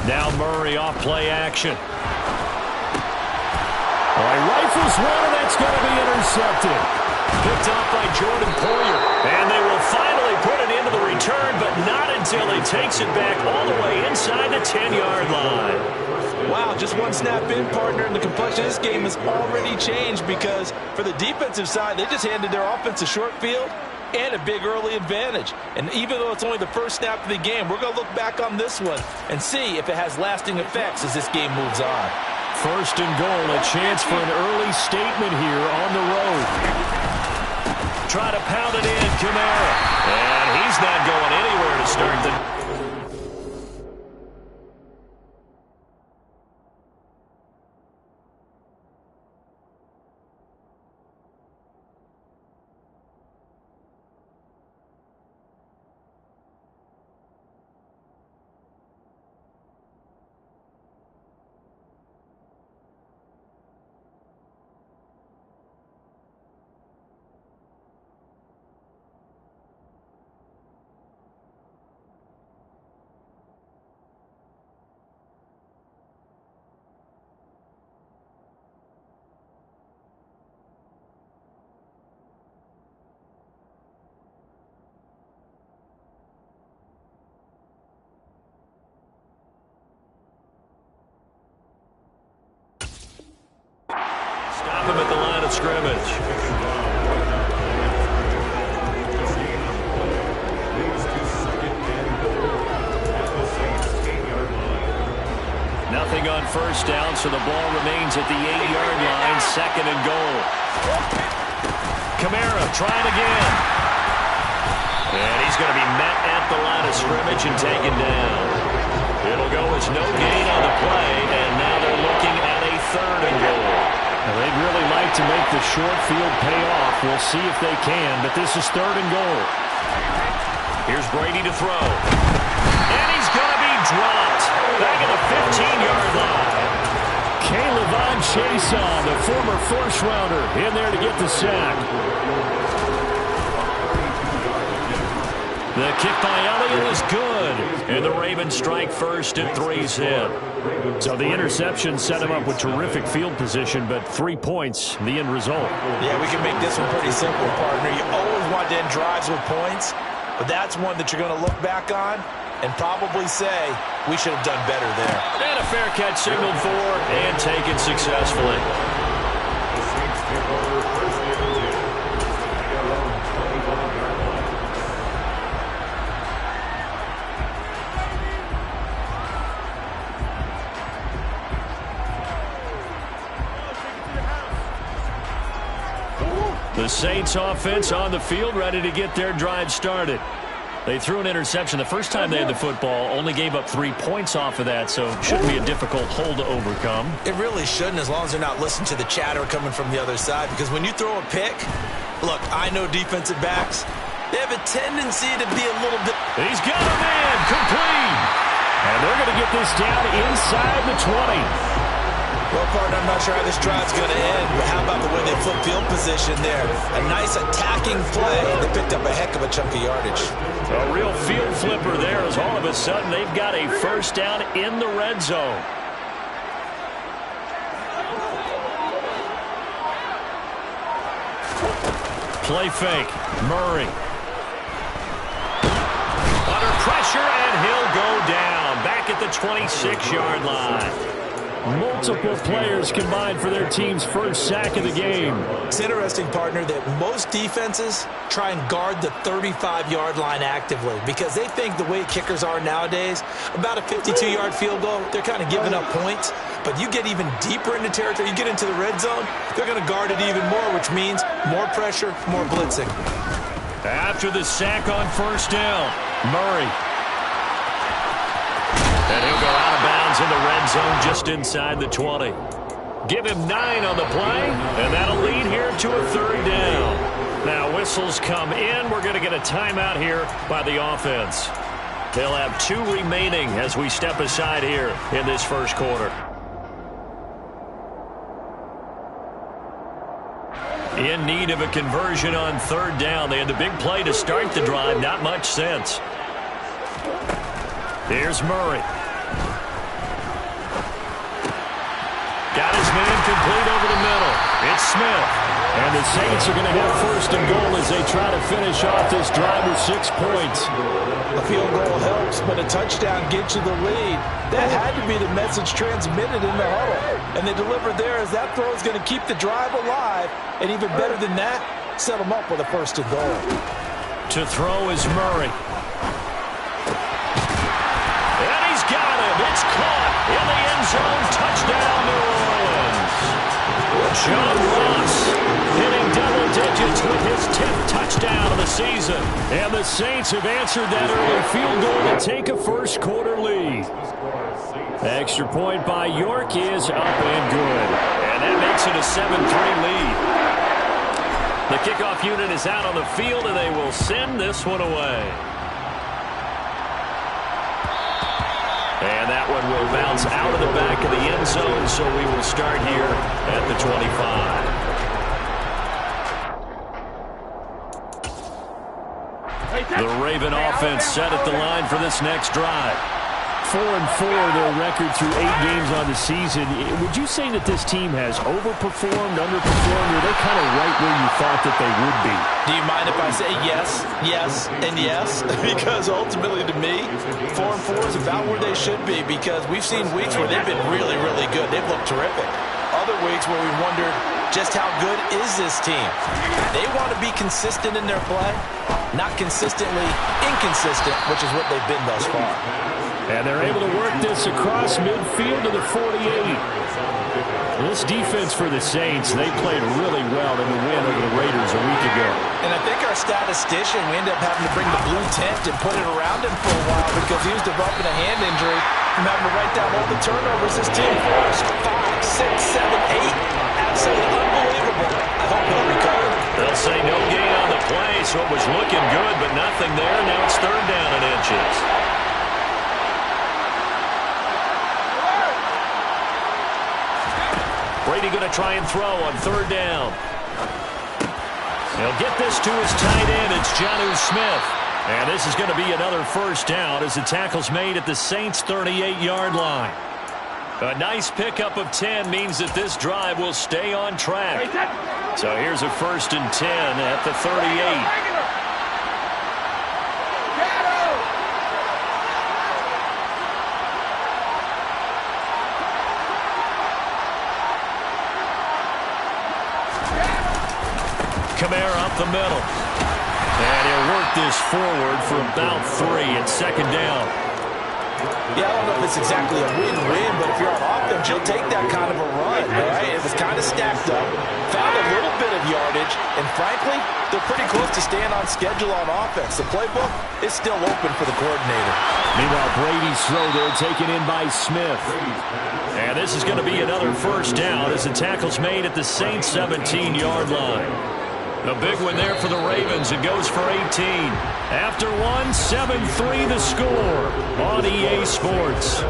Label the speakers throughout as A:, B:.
A: Now Murray off play action. Well, he rifles one, and that's going to be intercepted. Picked off by Jordan Poyer. And they will finally put it into the return, but not until he takes it back all the way inside the 10-yard line.
B: Wow, just one snap in, partner, and the complexion of this game has already changed because for the defensive side, they just handed their offense a short field and a big early advantage. And even though it's only the first snap of the game, we're going to look back on this one and see if it has lasting effects as this game moves on.
A: First and goal, a chance for an early statement here on the road. Try to pound it in, Kamara. And he's not going anywhere to start the... Stop him at the line of scrimmage. Nothing on first down, so the ball remains at the 8-yard line. Second and goal. Kamara trying again. And he's going to be met at the line of scrimmage and taken down. It'll go as no gain on the play, and now they're looking at a third and goal. Now, they'd really like to make the short field pay off. We'll see if they can, but this is third and goal. Here's Brady to throw. And he's going to be dropped. Back at the 15-yard line. K'Lavon Chaisson, the former first-rounder, in there to get the sack. The kick by Elliott is good. And the Ravens strike first and 3's in. So the interception set him up with terrific field position, but 3 points, the end result.
B: Yeah, we can make this one pretty simple, partner. You always want to end drives with points, but that's one that you're going to look back on and probably say, we should have done better there.
A: And a fair catch signaled for and taken successfully. The Saints offense on the field, ready to get their drive started. They threw an interception the first time they had the football, only gave up 3 points off of that, so it shouldn't be a difficult hole to overcome.
B: It really shouldn't, as long as they're not listening to the chatter coming from the other side, because when you throw a pick, look, I know defensive backs, they have a tendency to be a little bit...
A: He's got a man, complete! And they're going to get this down inside the 20.
B: Well, partner, I'm not sure how this drive's going to end, but how about the way they flip field position there? A nice attacking play. They picked up a heck of a chunk of yardage.
A: A real field flipper there as all of a sudden they've got a first down in the red zone. Play fake. Murray. Under pressure, and he'll go down. Back at the 26-yard line. Multiple players combined for their team's first sack of the game.
B: It's interesting, partner, that most defenses try and guard the 35-yard line actively because they think the way kickers are nowadays, about a 52-yard field goal, they're kind of giving up points. But you get even deeper into territory, you get into the red zone, they're going to guard it even more, which means more pressure, more blitzing.
A: After the sack on first down, Murray. And he'll go out of bounds in the red zone just inside the 20. Give him 9 on the play, and that'll lead here to a third down. Now whistles come in. We're going to get a timeout here by the offense. They'll have 2 remaining as we step aside here in this first quarter. In need of a conversion on third down. They had the big play to start the drive. Not much sense. Here's Murray. Got his man complete over the middle. It's Smith. And the Saints are going to have first and goal as they try to finish off this drive with 6 points.
B: A field goal helps, but a touchdown gets you the lead. That had to be the message transmitted in the huddle. And they delivered there as that throw is going to keep the drive alive. And even better than that, set them up with a first and goal.
A: To throw is Murray. And he's got him. It's caught in the end zone. Touchdown, New Orleans. John Ross hitting double digits with his 10th touchdown of the season. And the Saints have answered that early field goal to take a first quarter lead. Extra point by York is up and good. And that makes it a 7-3 lead. The kickoff unit is out on the field, and they will send this one away. And that one will bounce out of the back of the end zone, so we will start here at the 25. The Raven offense set at the line for this next drive. 4-4 their record through 8 games on the season. Would you say that this team has overperformed, underperformed, or they're kind of right where you thought that they would be?
B: Do you mind if I say yes, yes, and yes? Because ultimately to me, 4-4 is about where they should be, because we've seen weeks where they've been really, really good. They've looked terrific. Other weeks where we wondered just how good is this team. They want to be consistent in their play, not consistently inconsistent, which is what they've been thus far.
A: And they're able to work this across midfield to the 48. This defense for the Saints, they played really well in the win over the Raiders a week ago.
B: And I think our statistician, we ended up having to bring the blue tent and put it around him for a while because he was developing a hand injury from having to write down all the turnovers his team forced. 5, 6, 7, 8. Absolutely unbelievable. I hope he'll recover.
A: They'll say no gain on the play, so it was looking good, but nothing there. Now it's 3rd down and inches. Brady going to try and throw on 3rd down. He'll get this to his tight end. It's Jonnu Smith. And this is going to be another first down as the tackle's made at the Saints' 38-yard line. A nice pickup of 10 means that this drive will stay on track. So here's a 1st and 10 at the 38. Kamara up the middle. And he'll work this forward for about 3 at 2nd down.
B: Yeah, I don't know if it's exactly a win-win, but if you're on offense, you'll take that kind of a run, right? It was kind of stacked up, found a little bit of yardage, and frankly, they're pretty close to staying on schedule on offense. The playbook is still open for the coordinator.
A: Meanwhile, Brady's throw there taken in by Smith. And this is going to be another first down as the tackle's made at the Saints' 17-yard line. A big one there for the Ravens. It goes for 18. After one, 7-3 the score on EA Sports.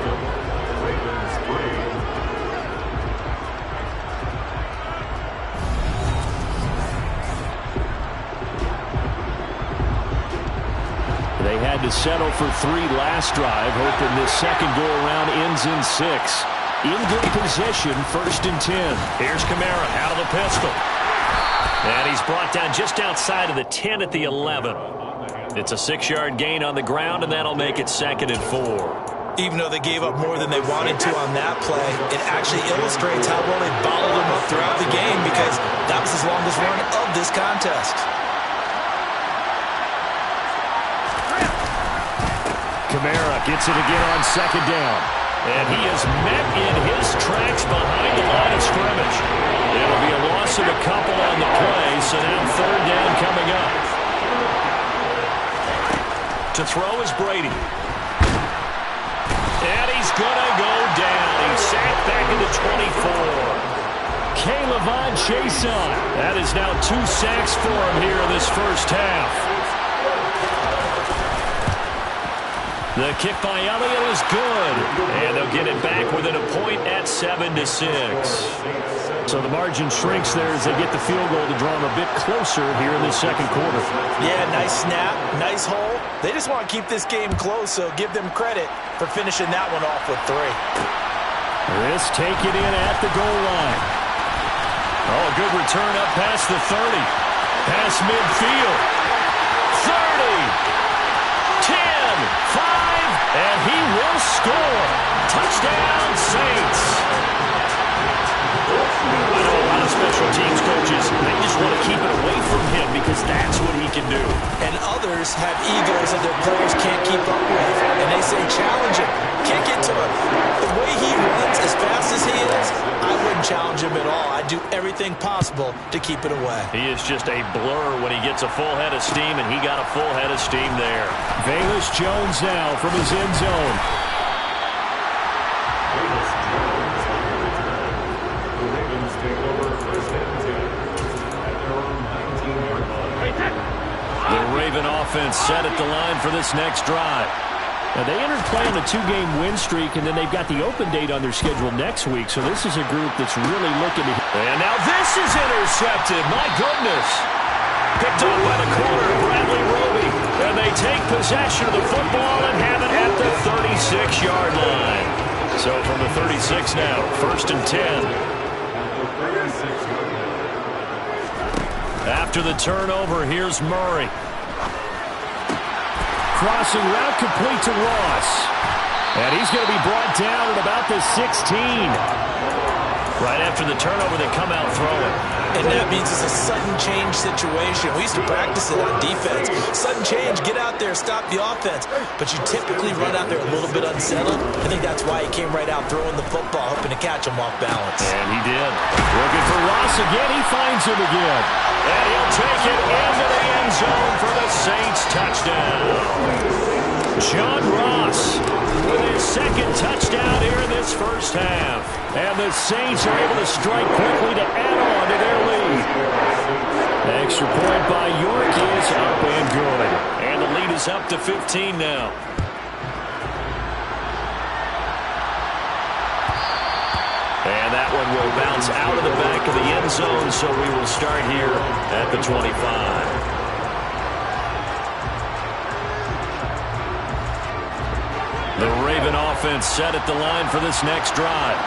A: They had to settle for 3 last drive, hoping this second go-around ends in 6. In good position, 1st and 10. Here's Kamara out of the pistol. And he's brought down just outside of the 10 at the 11. It's a 6-yard gain on the ground, and that'll make it 2nd and 4.
B: Even though they gave up more than they wanted to on that play, it actually illustrates how well they bottled them up throughout the game because that was his longest run of this contest.
A: Kamara gets it again on 2nd down. And he is met in his tracks behind the line of scrimmage. It'll be a loss of a couple on the play, so now 3rd down coming up. To throw is Brady. And he's going to go down. He's sacked back at the 24. K'Lavon Chaisson. That is now 2 sacks for him here in this first half. The kick by Elliott is good. And they'll get it back within a point at 7-6. So the margin shrinks there as they get the field goal to draw them a bit closer here in the second quarter.
B: Yeah, Nice snap, nice hole. They just want to keep this game close, so give them credit for finishing that one off with 3.
A: This take it in at the goal line. Oh, a good return up past the 30. Past midfield. 30. 10, 5, and he will score. Touchdown, Saints. I know a lot of special teams coaches, they just want to keep it away from him because that's what he can do.
B: And others have egos that their players can't keep up with. And they say, challenge him. Can't get to him. The way he runs as fast as he is, I wouldn't challenge him at all. I'd do everything possible to keep it away.
A: He is just a blur when he gets a full head of steam, and he got a full head of steam there. Velus Jones now from his end zone. The Raven offense set at the line for this next drive. Now, they entered play on a 2-game win streak, and then they've got the open date on their schedule next week, so this is a group that's really looking to... And now this is intercepted. My goodness. Picked up by the corner, Bradley Roby. And they take possession of the football and have it at the 36-yard line. So from the 36 now, 1st and 10. After the turnover, here's Murray. Crossing route complete to Ross. And he's going to be brought down at about the 16. Right after the turnover, they come out throwing.
B: And that means it's a sudden change situation. We used to practice it on defense. Sudden change, get out there, stop the offense. But you typically run out there a little bit unsettled. I think that's why he came right out throwing the football, hoping to catch him off balance.
A: And he did. Looking for Ross again. He finds him again. And he'll take it into the end zone for the Saints touchdown. John Ross with his 2nd touchdown here in this first half. And the Saints are able to strike quickly to add on to their lead. Extra point by York is up and good. And the lead is up to 15 now. And that one will bounce out of the back of the end zone, so we will start here at the 25. The Raven offense set at the line for this next drive.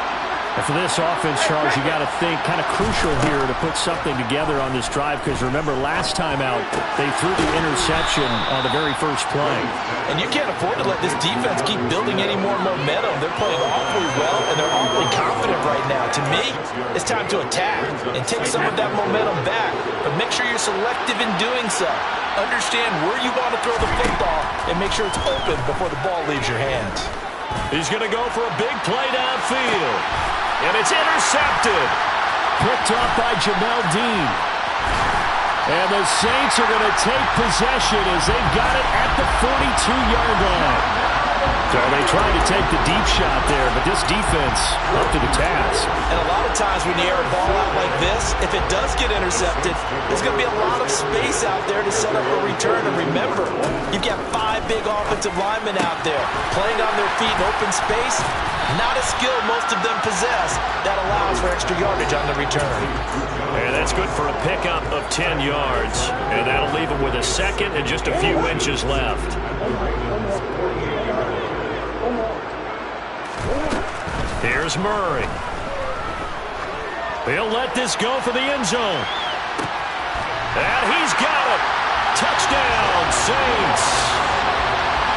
A: And for this offense, Charles, you got to think kind of crucial here to put something together on this drive, because remember, last time out, they threw the interception on the very first play.
B: And you can't afford to let this defense keep building any more momentum. They're playing awfully well, and they're awfully confident right now. To me, it's time to attack and take some of that momentum back, but make sure you're selective in doing so. Understand where you want to throw the football and make sure it's open before the ball leaves your hands.
A: He's going to go for a big play downfield. And it's intercepted. Picked off by Jamel Dean. And the Saints are going to take possession as they've got it at the 42-yard line. So they tried to take the deep shot there, but this defense up to the task.
B: And a lot of times when you air a ball out like this, if it does get intercepted, there's going to be a lot of space out there to set up a return. And remember, you've got 5 big offensive linemen out there playing on their feet in open space. Not a skill most of them possess that allows for extra yardage on the return.
A: And that's good for a pickup of 10 yards. And that'll leave them with a 2nd and just a few inches left. Here's Murray. He'll let this go for the end zone. And he's got it. Touchdown, Saints.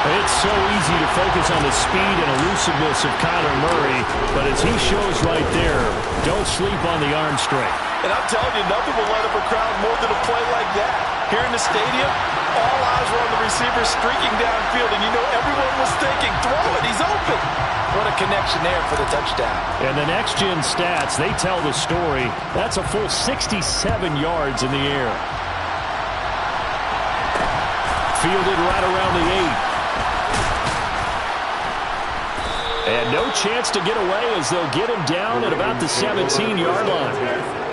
A: It's so easy to focus on the speed and elusiveness of Kyler Murray, but as he shows right there, don't sleep on the arm strength.
B: And I'm telling you, nothing will light up a crowd more than a play like that. Here in the stadium, all eyes were on the receiver streaking downfield, and you know everyone was thinking, throw it, he's open. What a connection there for the touchdown.
A: And the next-gen stats, they tell the story. That's a full 67 yards in the air. Fielded right around the 8. And no chance to get away as they'll get him down at about the 17-yard line.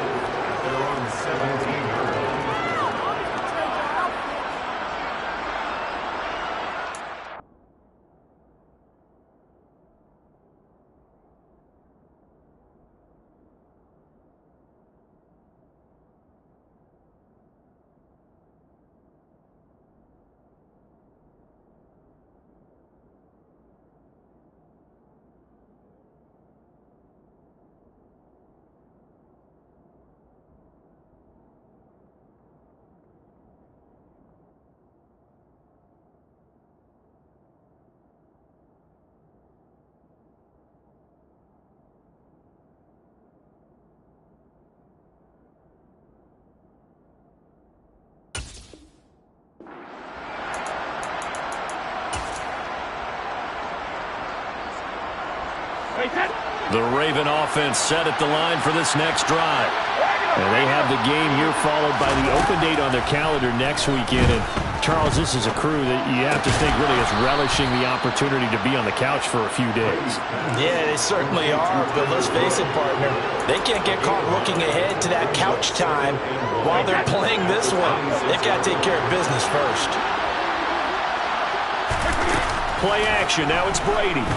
A: The Raven offense set at the line for this next drive.
C: And they have the game here followed by the open date on their calendar next weekend. And Charles, this is a crew that you have to think really is relishing the opportunity to be on the couch for a few days.
B: Yeah, they certainly are, but let's face it, partner. They can't get caught looking ahead to that couch time while they're playing this one. They've got to take care of business first.
A: Play action. Now it's Brady.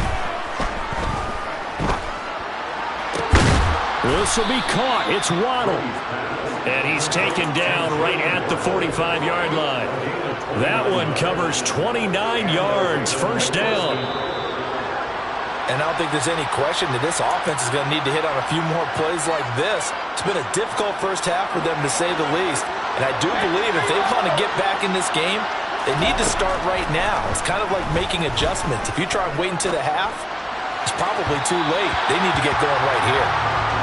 C: This will be caught. It's Waddle.
A: And he's taken down right at the 45-yard line. That one covers 29 yards. First down.
B: And I don't think there's any question that this offense is going to need to hit on a few more plays like this. It's been a difficult first half for them, to say the least. And I do believe if they want to get back in this game, they need to start right now. It's kind of like making adjustments. If you try and wait until the half, it's probably too late. They need to get going right here.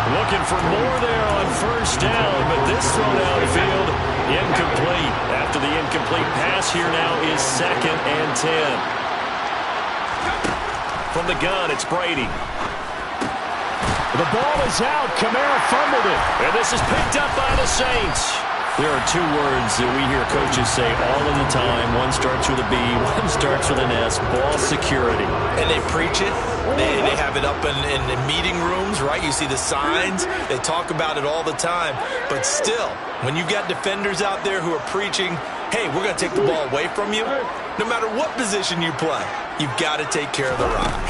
A: Looking for more there on first down, but this throw downfield, incomplete. After the incomplete pass, here now is 2nd and 10. From the gun, it's Brady.
C: The ball is out. Kamara fumbled it.
A: And this is picked up by the Saints. There are two words that we hear coaches say all of the time. One starts with a B, one starts with an S, ball security.
B: And they preach it. They have it up in meeting rooms, right? You see the signs. They talk about it all the time. But still, when you've got defenders out there who are preaching, hey, we're going to take the ball away from you, no matter what position you play, you've got to take care of the rock.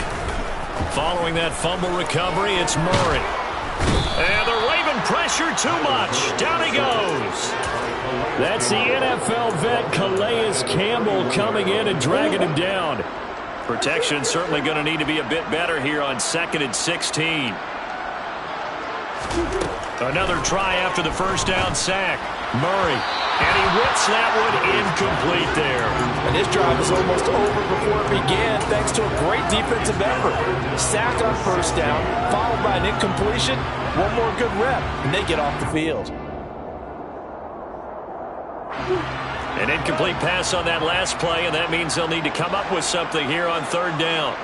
A: Following that fumble recovery, it's Murray. And the Raven pressure too much. Down he goes.
C: That's the NFL vet Calais Campbell coming in and dragging him down.
A: Protection certainly going to need to be a bit better here on 2nd and 16. Another try after the first down sack. Murray. And he whips that one incomplete there.
B: And this drive was almost over before it began thanks to a great defensive effort. Sack on first down, followed by an incompletion. One more good rep, and they get off the field.
A: An incomplete pass on that last play, and that means they'll need to come up with something here on 3rd down.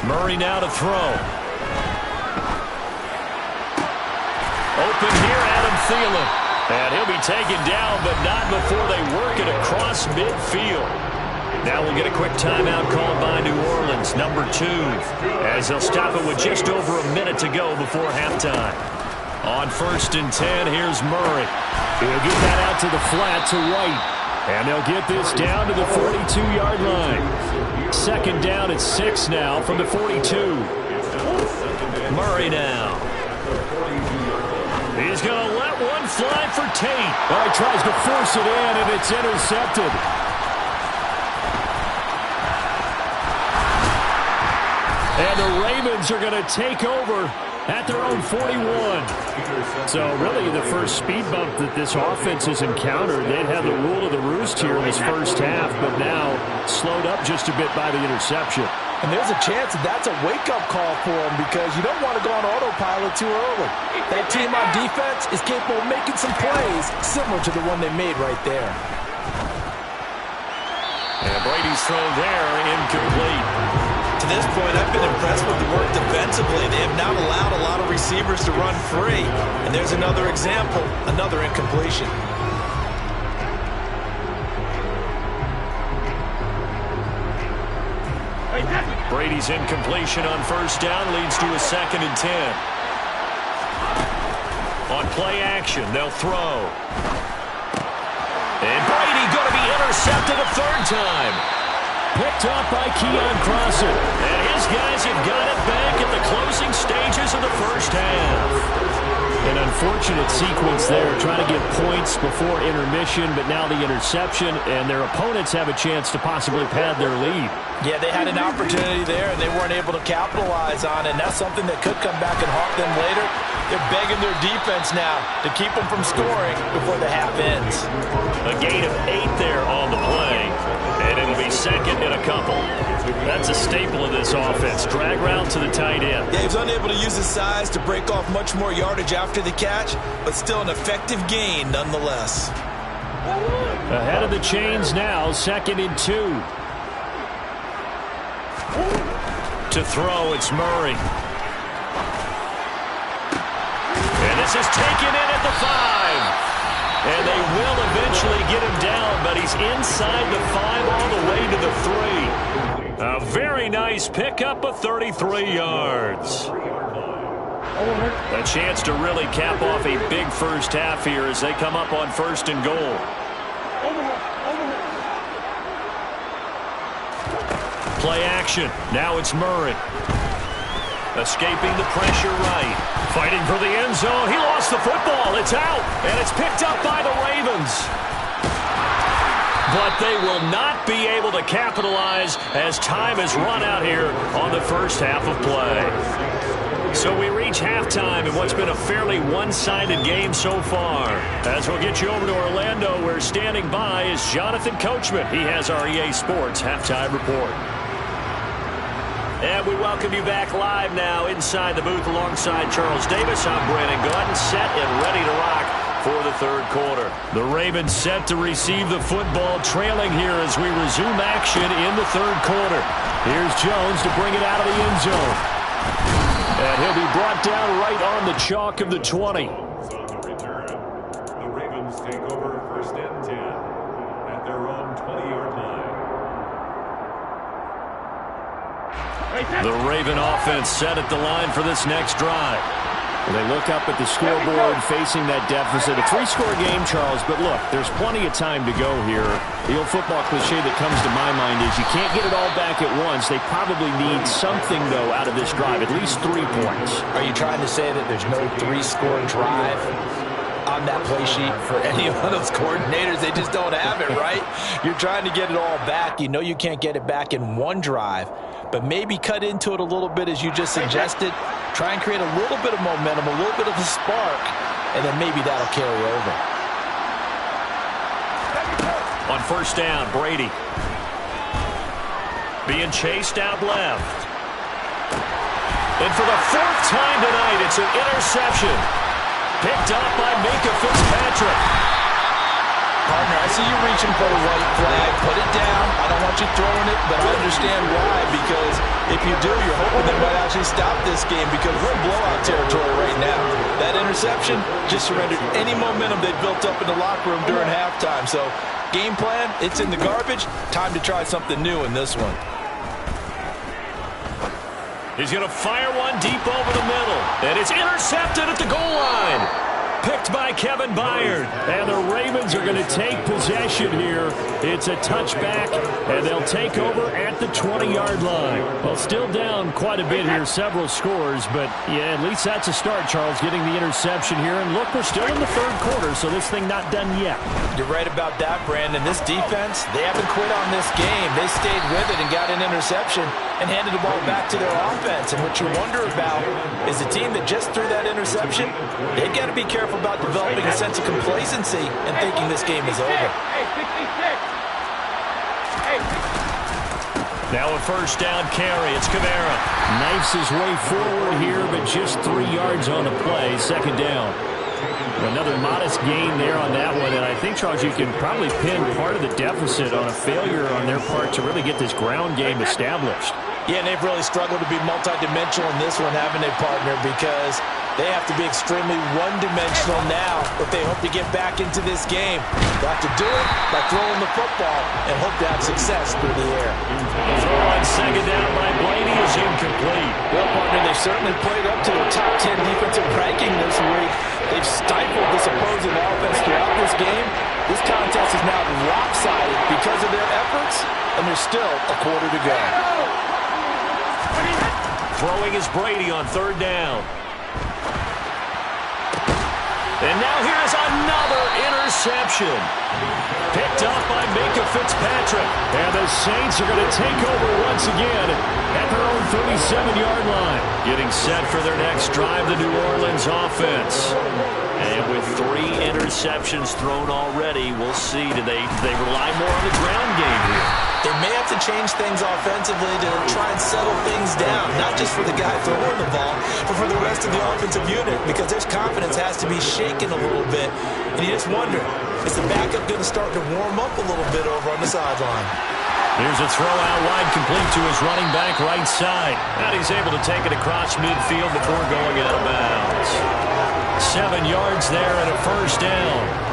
A: Murray now to throw. Open here, Adam Thielen. And he'll be taken down, but not before they work it across midfield. Now we'll get a quick timeout called by New Orleans, number 2, as they'll stop it with just over a minute to go before halftime. On 1st and 10, here's Murray.
C: He'll get that out to the flat to White. And they'll get this down to the 42-yard line. 2nd down at 6 now from the 42.
A: Murray now. He's going to let one fly for Tate.
C: Well, he tries to force it in, and it's intercepted. And the Ravens are going to take over at their own 41. So really the first speed bump that this offense has encountered. They'd had the rule of the roost here in this first half, but now slowed up just a bit by the interception.
B: And there's a chance that that's a wake-up call for them because you don't want to go on autopilot too early. That team on defense is capable of making some plays similar to the one they made right there.
A: And Brady's throw there, incomplete.
B: To this point, I've been impressed with the work defensively. They have not allowed a lot of receivers to run free. And there's another example, another incompletion.
A: Brady's incompletion on first down leads to a 2nd and 10. On play action, they'll throw. And Brady going to be intercepted a 3rd time.
C: Picked off by Keon Crosser.
A: And his guys have got it back at the closing stages of the first half.
C: An unfortunate sequence there, trying to get points before intermission, but now the interception, and their opponents have a chance to possibly pad their lead.
B: Yeah, they had an opportunity there, and they weren't able to capitalize on it, and that's something that could come back and haunt them later. They're begging their defense now to keep them from scoring before the half ends.
A: A gain of 8 there on the play, and it'll be 2nd and a couple. That's a staple of this offense. Drag route to the tight end.
B: Yeah, he was unable to use his size to break off much more yardage after the catch. catch, but still an effective gain nonetheless.
C: Ahead of the chains now, 2nd and 2. To throw, it's Murray. And this is taken in at the 5. And they will eventually get him down, but he's inside the 5 all the way to the 3. A very nice pickup of 33 yards. A chance to really cap off a big first half here as they come up on 1st and goal. Play action. Now it's Murray. Escaping the pressure right. Fighting for the end zone. He lost the football. It's out. And it's picked up by the Ravens. But they will not be able to capitalize as time has run out here on the first half of play. So we reach halftime in what's been a fairly one-sided game so far. As we'll get you over to Orlando, where standing by is Jonathan Coachman. He has our EA Sports Halftime Report. And we welcome you back live now inside the booth alongside Charles Davis. I'm Brandon Gaudin, set and ready to rock for the 3rd quarter. The Ravens set to receive the football, trailing here as we resume action in the 3rd quarter. Here's Jones to bring it out of the end zone. And he'll be brought down right on the chalk of the 20.
D: On the return, the Ravens take over 1st and 10 at their own 20-yard line.
C: The Raven offense set at the line for this next drive. Well, they look up at the scoreboard facing that deficit. A 3-score game, Charles, but look, there's plenty of time to go here. The old football cliche that comes to my mind is you can't get it all back at once. They probably need something, though, out of this drive, at least 3 points.
B: Are you trying to say that there's no 3-score drive on that play sheet for any one of those coordinators? They just don't have it, right? You're trying to get it all back. You know you can't get it back in one drive, but maybe cut into it a little bit as you just suggested. Try and create a little bit of momentum, a little bit of a spark, and then maybe that'll carry over.
C: On 1st down, Brady. Being chased out left. And for the 4th time tonight, it's an interception. Picked up by Minkah Fitzpatrick.
B: Partner, I see you reaching for the white flag. Put it down. I don't want you throwing it, but I understand why. Because if you do, you're hoping they might actually stop this game, because we're in blowout territory right now. That interception just surrendered any momentum they built up in the locker room during halftime. So game plan, it's in the garbage. Time to try something new in this one.
C: He's going to fire one deep over the middle. And it's intercepted at the goal line. Picked by Kevin Byard. And the Ravens are going to take possession here. It's a touchback, and they'll take over at the 20-yard line. Well, still down quite a bit here, several scores, but yeah, at least that's a start, Charles, getting the interception here. And look, we're still in the 3rd quarter, so this thing not done yet.
B: You're right about that, Brandon. This defense, they haven't quit on this game. They stayed with it and got an interception and handed the ball back to their offense. And what you wonder about is the team that just threw that interception, they got to be careful about developing a sense of complacency and thinking this game is over.
C: Now a 1st down carry. It's Kamara. Knifes his way forward here, but just 3 yards on the play. 2nd down. Another modest gain there on that one, and I think, Charles, you can probably pin part of the deficit on a failure on their part to really get this ground game established.
B: Yeah, and they've really struggled to be multidimensional in this one, haven't they, partner? Because they have to be extremely one-dimensional now if they hope to get back into this game. They have to do it by throwing the football and hope to have success through the air.
C: The throw on 2nd down by Blaney is incomplete.
B: Well, partner, they've certainly played up to their top 10 defensive ranking this week. They've stifled this opposing offense throughout this game. This contest is now lopsided because of their efforts, and there's still a quarter to go.
C: Throwing is Brady on 3rd down. And now here's another interception. Picked up by Minkah Fitzpatrick. And the Saints are going to take over once again at their own 37-yard line. Getting set for their next drive, the New Orleans offense. And with 3 interceptions thrown already, we'll see. Do they rely more on the ground game here?
B: They may have to change things offensively to try and settle things down, not just for the guy throwing the ball, but for for the rest of the offensive unit because their confidence has to be shaken a little bit. And you just wonder, is the backup going to start to warm up a little bit over on the sideline?
A: Here's a throw out wide, complete to his running back right side. And he's able to take it across midfield before going out of bounds. 7 yards there and a first down.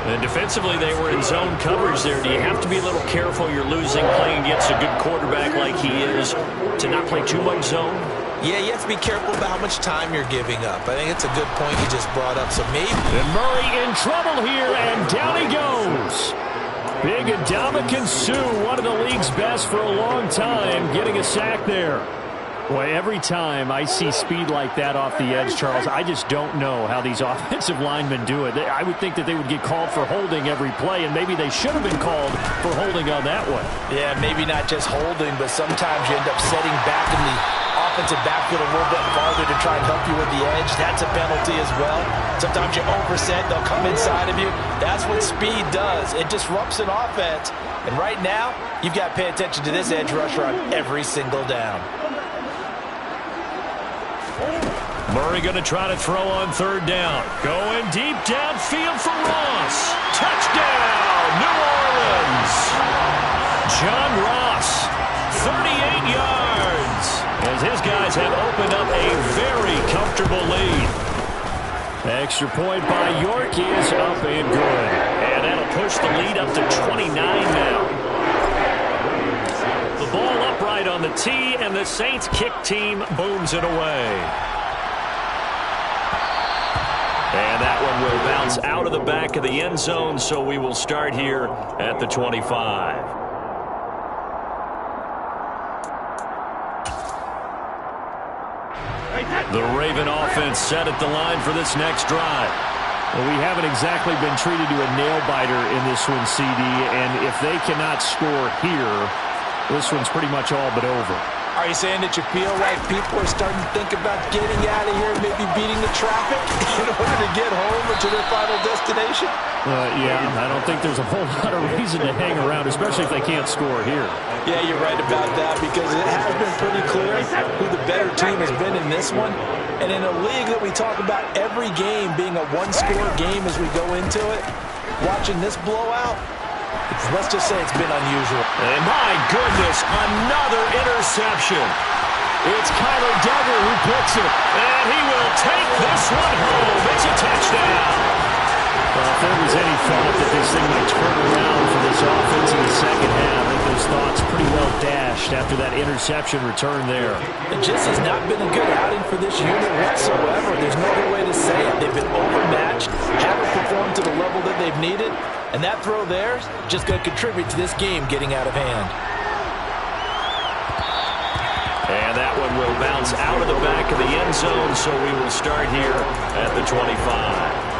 A: And defensively, they were in zone coverage there. Do you have to be a little careful you're losing playing against a good quarterback like he is to not play too much zone?
B: Yeah, you have to be careful about how much time you're giving up. I think it's a good point you just brought up. So maybe...
C: And Murray in trouble here, and down he goes. Big Ndamukong Suh, one of the league's best for a long time, getting a sack there. Boy, every time I see speed like that off the edge, Charles, I just don't know how these offensive linemen do it. I would think that they would get called for holding every play, and maybe they should have been called for holding on that one.
B: Yeah, maybe not just holding, but sometimes you end up setting back in the offensive backfield a little bit farther to try and help you with the edge. That's a penalty as well. Sometimes you overset, they'll come inside of you. That's what speed does. It disrupts an offense. And right now, you've got to pay attention to this edge rusher on every single down.
A: Murray going to try to throw on third down. Going deep downfield for Ross. Touchdown, New Orleans. John Ross, 38 yards. As his guys have opened up a very comfortable lead. Extra point by York is up and good. And that'll push the lead up to 29 now. The ball upright on the tee, and the Saints kick team booms it away. And that one will bounce out of the back of the end zone, so we will start here at the 25. The Raven offense set at the line for this next drive.
C: Well, we haven't exactly been treated to a nail-biter in this one, CD, and if they cannot score here, this one's pretty much all but over.
B: Are you saying that you feel like people are starting to think about getting out of here, maybe beating the traffic in order to get home or to their final destination?
C: Yeah, I don't think there's a whole lot of reason to hang around, especially if they can't score here.
B: Yeah, you're right about that because it has been pretty clear who the better team has been in this one. And in a league that we talk about every game being a one-score game as we go into it, watching this blowout, let's just say it's been unusual.
A: And my goodness, another interception. It's Kyler Duggar who picks it. And he will take this one home. It's a touchdown.
C: Well, if there was any thought that this thing might turn around for this offense in the second half, I think those thoughts pretty well dashed after that interception return there.
B: It just has not been a good outing for this unit whatsoever. There's no other way to say it. They've been overmatched, haven't performed to the level that they've needed, and that throw there is just going to contribute to this game getting out of hand.
A: And that one will bounce out of the back of the end zone, so we will start here at the 25.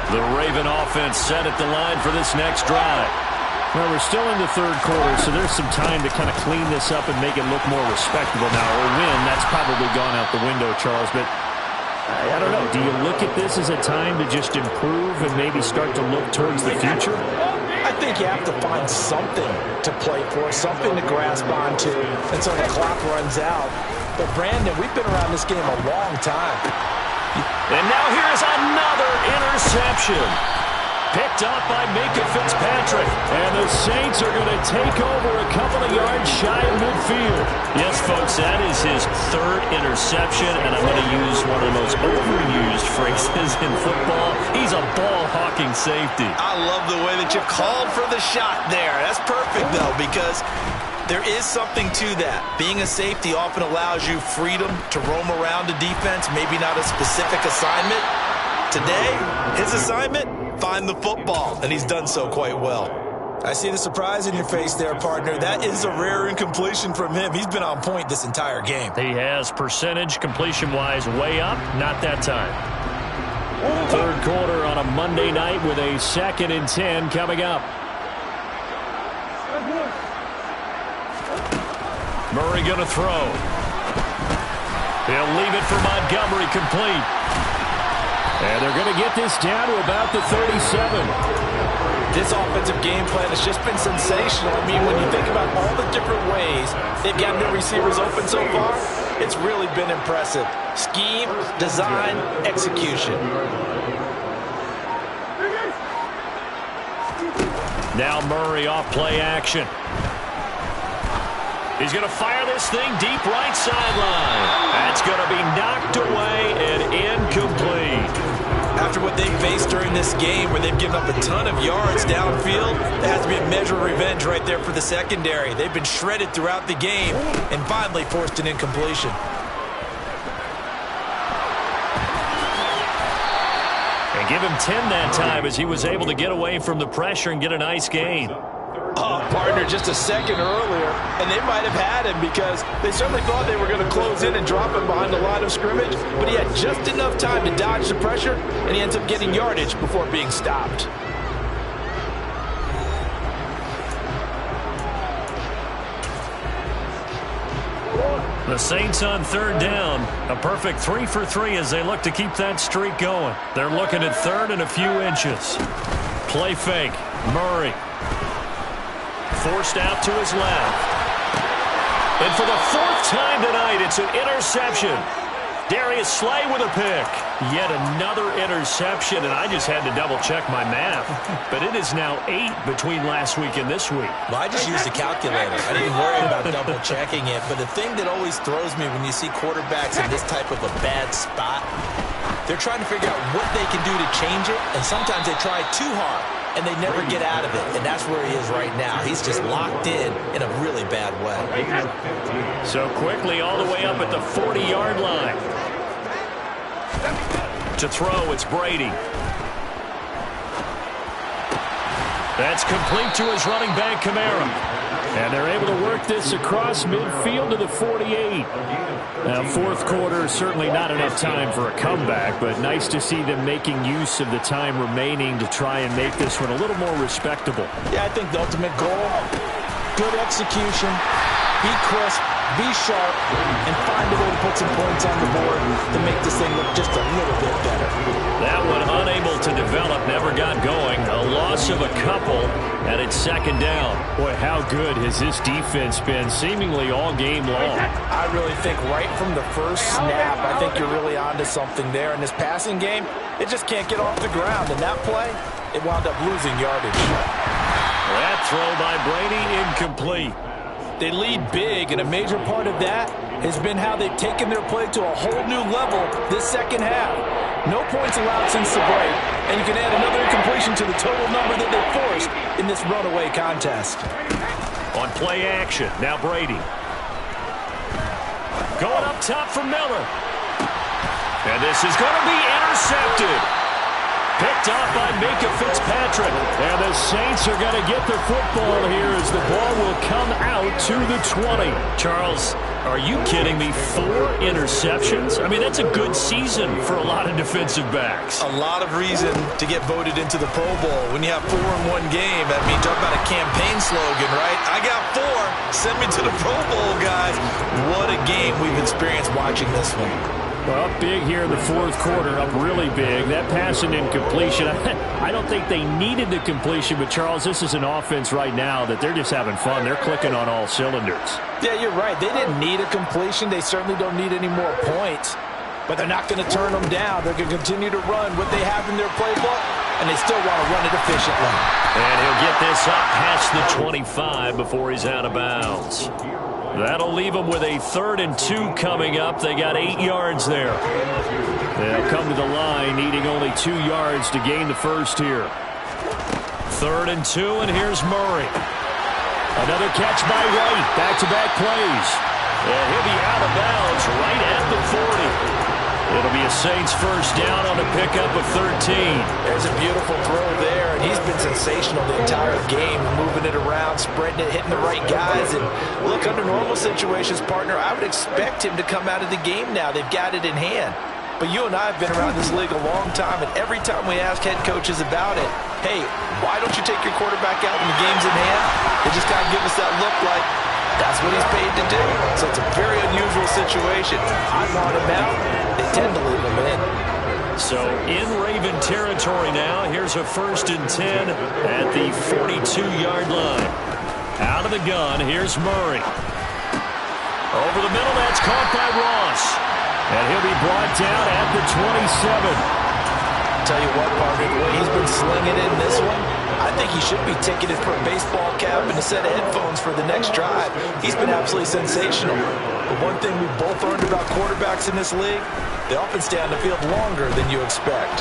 A: The Raven offense set at the line for this next drive.
C: Well, we're still in the third quarter, so there's some time to kind of clean this up and make it look more respectable. Now, a win, that's probably gone out the window, Charles, but I don't know. Do you look at this as a time to just improve and maybe start to look towards the future?
B: I think you have to find something to play for, something to grasp onto until the clock runs out. But, Brandon, we've been around this game a long time.
A: And now here's another interception. Picked up by Minkah Fitzpatrick.
C: And the Saints are going to take over a couple of yards shy of midfield.
A: Yes, folks, that is his third interception, and I'm going to use one of the most overused phrases in football. He's a ball-hawking safety.
B: I love the way that you called for the shot there. That's perfect, though, because there is something to that. Being a safety often allows you freedom to roam around the defense, maybe not a specific assignment. Today, his assignment, find the football, and he's done so quite well. I see the surprise in your face there, partner. That is a rare incompletion from him. He's been on point this entire game.
A: He has percentage completion-wise way up, not that time.
C: Third quarter on a Monday night with a 2nd and 10 coming up.
A: Murray going to throw. He'll leave it for Montgomery, complete.
C: And they're going to get this down to about the 37.
B: This offensive game plan has just been sensational. I mean, when you think about all the different ways they've gotten their receivers open so far, it's really been impressive. Scheme, design, execution.
C: Now Murray off play action. He's going to fire this thing deep right sideline. That's going to be knocked away and incomplete.
B: After what they faced during this game where they've given up a ton of yards downfield, there has to be a measure of revenge right there for the secondary. They've been shredded throughout the game and finally forced an incompletion.
C: And give him 10 that time as he was able to get away from the pressure and get a nice gain.
B: Oh, partner, just a second earlier, and they might have had him because they certainly thought they were going to close in and drop him behind the line of scrimmage, but he had just enough time to dodge the pressure, and he ends up getting yardage before being stopped.
C: The Saints on third down. A perfect 3 for 3 as they look to keep that streak going. They're looking at third and a few inches. Play fake. Murray. Forced out to his left. And for the fourth time tonight, it's an interception. Darius Slay with a pick. Yet another interception, and I just had to double-check my math. But it is now 8 between last week and this week.
B: Well, I just used a calculator. I didn't worry about double-checking it. But the thing that always throws me when you see quarterbacks in this type of a bad spot, they're trying to figure out what they can do to change it, and sometimes they try too hard, and they never get out of it. And that's where he is right now. He's just locked in a really bad way.
C: So quickly all the way up at the 40-yard line. To throw, it's Brady. That's complete to his running back, Kamara. And they're able to work this across midfield to the 48. Now, fourth quarter, certainly not enough time for a comeback, but nice to see them making use of the time remaining to try and make this one a little more respectable.
B: Yeah, I think the ultimate goal, good execution, be crisp, be sharp, and find a way to put some points on the board to make this thing look just a little bit better.
C: That one unable to develop, never got going. A loss of a couple, and it's second down. Boy, how good has this defense been seemingly all game long?
B: I really think right from the first snap, I think you're really onto something there. In this passing game, it just can't get off the ground. And that play, it wound up losing yardage.
C: That throw by Brady, incomplete.
B: They lead big, and a major part of that has been how they've taken their play to a whole new level this second half. No points allowed since the break, and you can add another incompletion to the total number that they forced in this runaway contest.
C: On play action, now Brady. Going up top for Miller. And this is going to be intercepted. Picked off by Minkah Fitzpatrick. And the Saints are going to get the football here as the ball will come out to the 20. Charles, are you kidding me? 4 interceptions? I mean, that's a good season for a lot of defensive backs.
B: A lot of reason to get voted into the Pro Bowl. When you have 4 in one game, that means talk about a campaign slogan, right? I got 4. Send me to the Pro Bowl, guys. What a game we've experienced watching this one.
C: Well, up big here in the fourth quarter, up really big. That pass and incompletion, I don't think they needed the completion, but Charles, this is an offense right now that they're just having fun. They're clicking on all cylinders.
B: Yeah, you're right. They didn't need a completion. They certainly don't need any more points, but they're not going to turn them down. They're going to continue to run what they have in their playbook, and they still want to run it efficiently.
C: And he'll get this up past the 25 before he's out of bounds. That'll leave them with a 3rd and 2 coming up. They got 8 yards there. They'll come to the line, needing only 2 yards to gain the first here. 3rd and 2, and here's Murray. Another catch by White. Back-to-back plays. And he'll be out of bounds right at the 40. It'll be a Saints first down on a pickup of 13.
B: There's a beautiful throw there, and he's been sensational the entire game, moving it around, spreading it, hitting the right guys. And look, under normal situations, partner, I would expect him to come out of the game now. They've got it in hand. But you and I have been around this league a long time, and every time we ask head coaches about it, hey, why don't you take your quarterback out when the game's in hand? They just kind of give us that look like, that's what he's paid to do. So it's a very unusual situation. I want him out. They tend to leave him in.
A: So in Raven territory now. Here's a 1st and 10 at the 42-yard line. Out of the gun, here's Murray. Over the middle, that's caught by Ross. And he'll be brought down at the 27.
B: Tell you what, partner, the way he's been slinging in this one, I think he should be ticketed for a baseball cap and a set of headphones for the next drive. He's been absolutely sensational. But one thing we've both learned about quarterbacks in this league, they often stay on the field longer than you expect.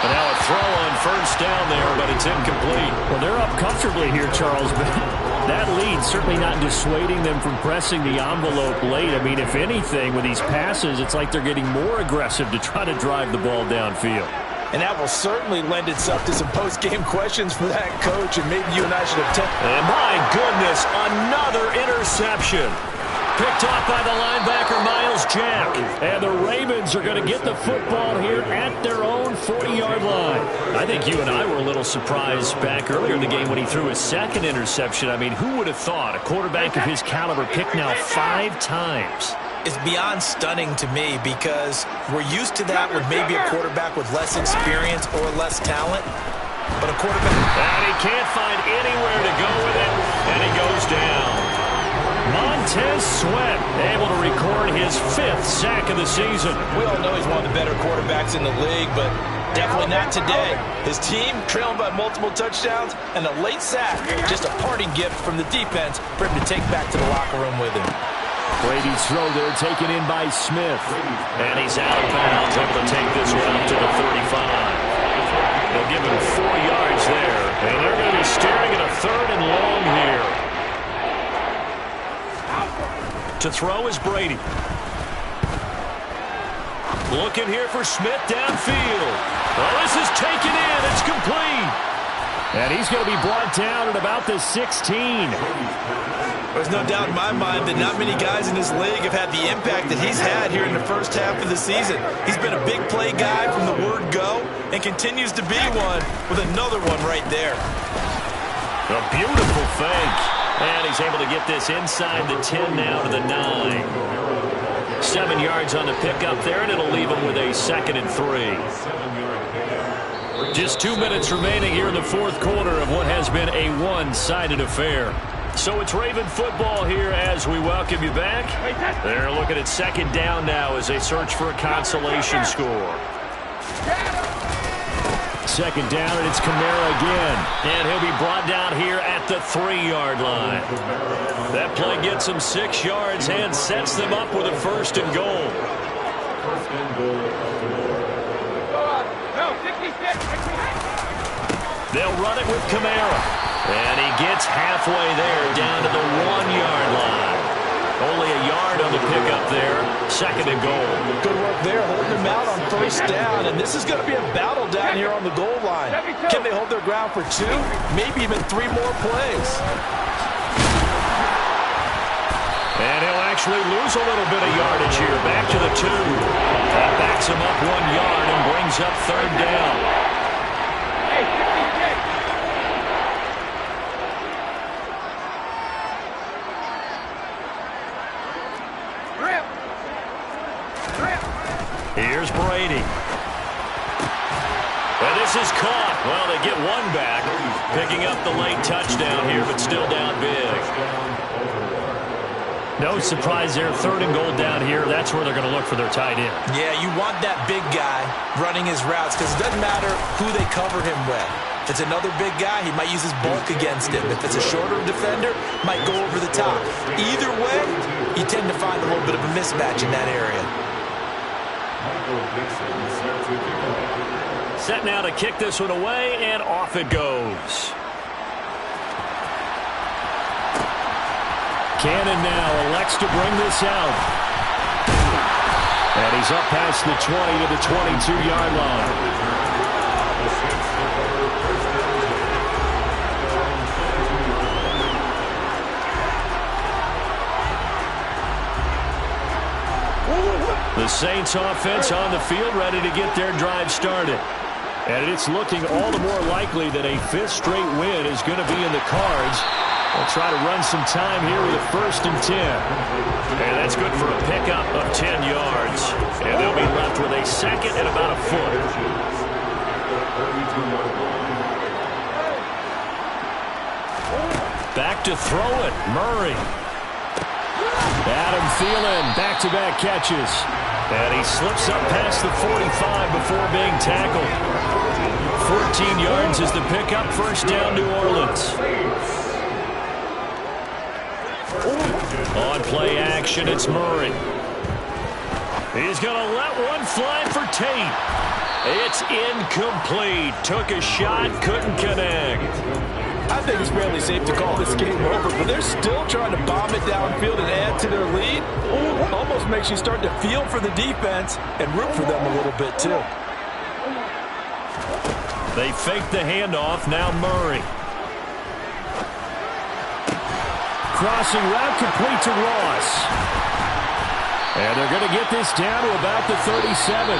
A: And now a throw on 1st down there, but it's incomplete.
C: Well, they're up comfortably here, Charles, but that lead certainly not dissuading them from pressing the envelope late. I mean, if anything, with these passes, it's like they're getting more aggressive to try to drive the ball downfield.
B: And that will certainly lend itself to some post-game questions for that coach, and maybe you and I should have
A: And my goodness, another interception. Picked off by the linebacker, Miles Jack.
C: And the Ravens are going to get the football here at their own 40-yard line.
A: I think you and I were a little surprised back earlier in the game when he threw his 2nd interception. I mean, who would have thought a quarterback of his caliber picked now 5 times?
B: It's beyond stunning to me because we're used to that with maybe a quarterback with less experience or less talent. But a quarterback...
A: And he can't find anywhere to go with it, and he goes down. Montez Sweat able to record his 5th sack of the season.
B: We all know he's one of the better quarterbacks in the league, but definitely not today. His team trailing by multiple touchdowns, and a late sack, just a parting gift from the defense for him to take back to the locker room with him.
C: Brady's throw there taken in by Smith.
A: And he's out of bounds, able to take this one up to the 35. They'll give him 4 yards there, and they're going to be staring at a 3rd and long here. To throw is Brady. Looking here for Smith downfield. Well, this is taken in. It's complete.
C: And he's going to be brought down at about the 16.
B: There's no doubt in my mind that not many guys in this league have had the impact that he's had here in the first half of the season. He's been a big play guy from the word go and continues to be one with another one right there.
A: A beautiful fake. And he's able to get this inside the 10 now to the 9. 7 yards on the pickup there, and it'll leave him with a 2nd and 3. Just 2 minutes remaining here in the 4th quarter of what has been a one-sided affair. So it's Raven football here as we welcome you back. They're looking at 2nd down now as they search for a consolation score.
C: 2nd down, and it's Kamara again.
A: And he'll be brought down here at the 3-yard line. That play gets him 6 yards and sets them up with a 1st and goal. They'll run it with Kamara. And he gets halfway there down to the 1-yard line. Only a yard on the pickup there. 2nd and goal.
B: Good work there, holding him out on 1st down. And this is going to be a battle down here on the goal line. Can they hold their ground for 2? Maybe even 3 more plays.
A: And he'll actually lose a little bit of yardage here. Back to the 2. That backs him up 1 yard and brings up 3rd down. Here's Brady. And this is caught. Well, they get one back. Picking up the late touchdown here, but still down big.
C: No surprise there. 3rd and goal down here. That's where they're going to look for their tight end.
B: Yeah, you want that big guy running his routes because it doesn't matter who they cover him with. If it's another big guy, he might use his bulk against him. If it's a shorter defender, might go over the top. Either way, you tend to find a little bit of a mismatch in that area.
A: Set now to kick this one away, and off it goes.
C: Cannon now elects to bring this out. And he's up past the 20 to the 22-yard line.
A: The Saints offense on the field ready to get their drive started.
C: And it's looking all the more likely that a 5th straight win is going to be in the cards They'll try to run some time here with a 1st and 10.
A: And that's good for a pickup of 10 yards. And they'll be left with a 2nd and about a foot.
C: Back to throw it. Murray. Adam Thielen, back-to-back catches.
A: And he slips up past the 45 before being tackled.
C: 14 yards is the pickup. 1st down, New Orleans.
A: On play action, it's Murray.
C: He's going to let one fly for Tate.
A: It's incomplete. Took a shot, couldn't connect.
B: I think it's fairly safe to call this game over, but they're still trying to bomb it downfield and add to their lead. Almost makes you start to feel for the defense and root for them a little bit, too.
C: They fake the handoff. Now Murray. Crossing route complete to Ross. And they're going to get this down to about the 37.